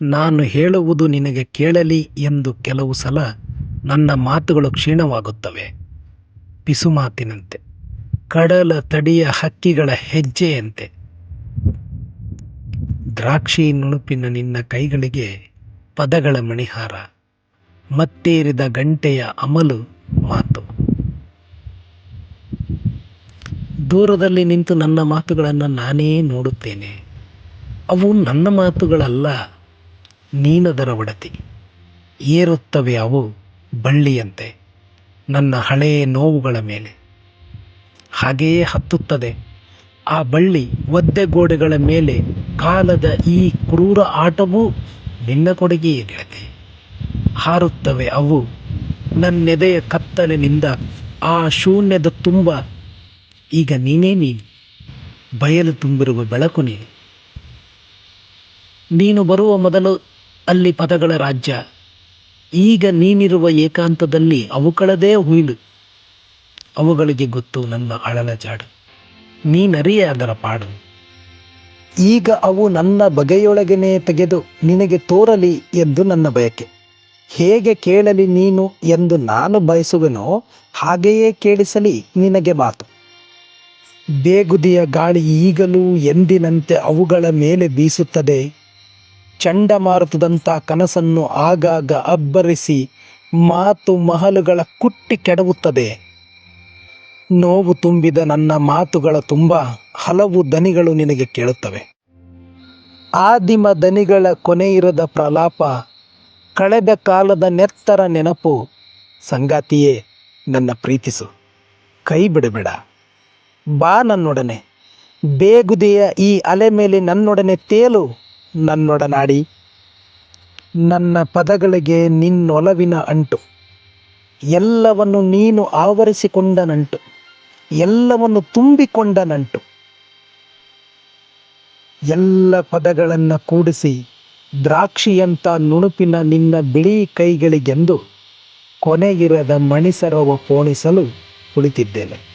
ನಾನು ಹೇಳುವುದು ನಿನಗೆ ಕೇಳಲಿ ಎಂದು ಕೆಲವು ಸಲ ನನ್ನ ಮಾತುಗಳು ಕ್ಷೀಣವಾಗುತ್ತವೆ. ಪಿಸುಮಾತಿನಂತೆ, ಕಡಲ ತಡಿಯ ಹಕ್ಕಿಗಳ ಹೆಜ್ಜೆಯಂತೆ. ದ್ರಾಕ್ಷಿ ನುಣುಪಿನ ನಿನ್ನ ಕೈಗಳಿಗೆ ಪದಗಳ ಮಣಿಹಾರ, ಮತ್ತೇರಿದ ಗಂಟೆಯ ಅಮಲು ಮಾತು. ದೂರದಲ್ಲಿ ನಿಂತು ನನ್ನ ಮಾತುಗಳನ್ನು ನಾನೇ ನೋಡುತ್ತೇನೆ. ಅವು ನನ್ನ ಮಾತುಗಳಲ್ಲ, ನೀನದರ ಒಡತಿ. ಏರುತ್ತವೆ ಅವು ಬಳ್ಳಿಯಂತೆ ನನ್ನ ಹಳೆಯ ನೋವುಗಳ ಮೇಲೆ. ಹಾಗೆಯೇ ಹತ್ತುತ್ತದೆ ಆ ಬಳ್ಳಿ ಒದ್ದೆಗೋಡೆಗಳ ಮೇಲೆ. ಕಾಲದ ಈ ಕ್ರೂರ ಆಟವೂ ನಿನ್ನ ಕೊಡುಗೆಯೇ ಗೆಳತಿ. ಹಾರುತ್ತವೆ ಅವು ನನ್ನೆದೆಯ ಕತ್ತಲಿನಿಂದ ಆ ಶೂನ್ಯದ ತುಂಬ. ಈಗ ನೀನೇ ನೀನು, ಬಯಲು ತುಂಬಿರುವ ಬೆಳಕು ನೀನು. ನೀನು ಬರುವ ಮೊದಲು ಅಲ್ಲಿ ಪದಗಳ ರಾಜ್ಯ. ಈಗ ನೀನಿರುವ ಏಕಾಂತದಲ್ಲಿ ಅವುಗಳದೇ ಹುಯಿಲು. ಅವುಗಳಿಗೆ ಗೊತ್ತು ನನ್ನ ಅಳಲ ಜಾಡು, ನೀನರಿಯೇ ಅದರ ಪಾಡು. ಈಗ ಅವು ನನ್ನ ಬಗೆಯೊಳಗನೆ ತೆಗೆದು ನಿನಗೆ ತೋರಲಿ ಎಂದು ನನ್ನ ಬಯಕೆ. ಹೇಗೆ ಕೇಳಲಿ ನೀನು ಎಂದು ನಾನು ಬಯಸುವೆನೋ ಹಾಗೆಯೇ ಕೇಳಿಸಲಿ ನಿನಗೆ ಮಾತು. ಬೇಗುದಿಯ ಗಾಳಿ ಈಗಲೂ ಎಂದಿನಂತೆ ಅವುಗಳ ಮೇಲೆ ಬೀಸುತ್ತದೆ. ಚಂಡಮಾರುತದಂಥ ಕನಸನ್ನು ಆಗಾಗ ಅಬ್ಬರಿಸಿ ಮಾತು ಮಹಲುಗಳ ಕುಟ್ಟಿ ಕೆಡವುತ್ತದೆ. ನೋವು ತುಂಬಿದ ನನ್ನ ಮಾತುಗಳ ತುಂಬ ಹಲವು ದನಿಗಳು ನಿನಗೆ ಕೇಳುತ್ತವೆ. ಆದಿಮ ದನಿಗಳ ಕೊನೆಯಿರದ ಪ್ರಲಾಪ, ಕಳೆದ ಕಾಲದ ನೆತ್ತರ ನೆನಪು. ಸಂಗಾತಿಯೇ, ನನ್ನ ಪ್ರೀತಿಸು, ಕೈ ಬಿಡಬೇಡ. ಬಾ ನನ್ನೊಡನೆ, ಬೇಗುದಿಯ ಈ ಅಲೆ ಮೇಲೆ ನನ್ನೊಡನೆ ತೇಲು, ನನ್ನೊಡನಾಡಿ. ನನ್ನ ಪದಗಳಿಗೆ ನಿನ್ನೊಲವಿನ ಅಂಟು, ಎಲ್ಲವನ್ನು ನೀನು ಆವರಿಸಿಕೊಂಡ ನಂಟು, ಎಲ್ಲವನ್ನು ತುಂಬಿಕೊಂಡ ನಂಟು. ಎಲ್ಲ ಪದಗಳನ್ನು ಕೂಡಿಸಿ ದ್ರಾಕ್ಷಿಯಂಥ ನುಣುಪಿನ ನಿನ್ನ ಬಿಳಿ ಕೈಗಳಿಗೆಂದು ಕೊನೆಗಿರದ ಮಣಿಸರವ ಪೋಣಿಸಲು ಕುಳಿತಿದ್ದೇನೆ.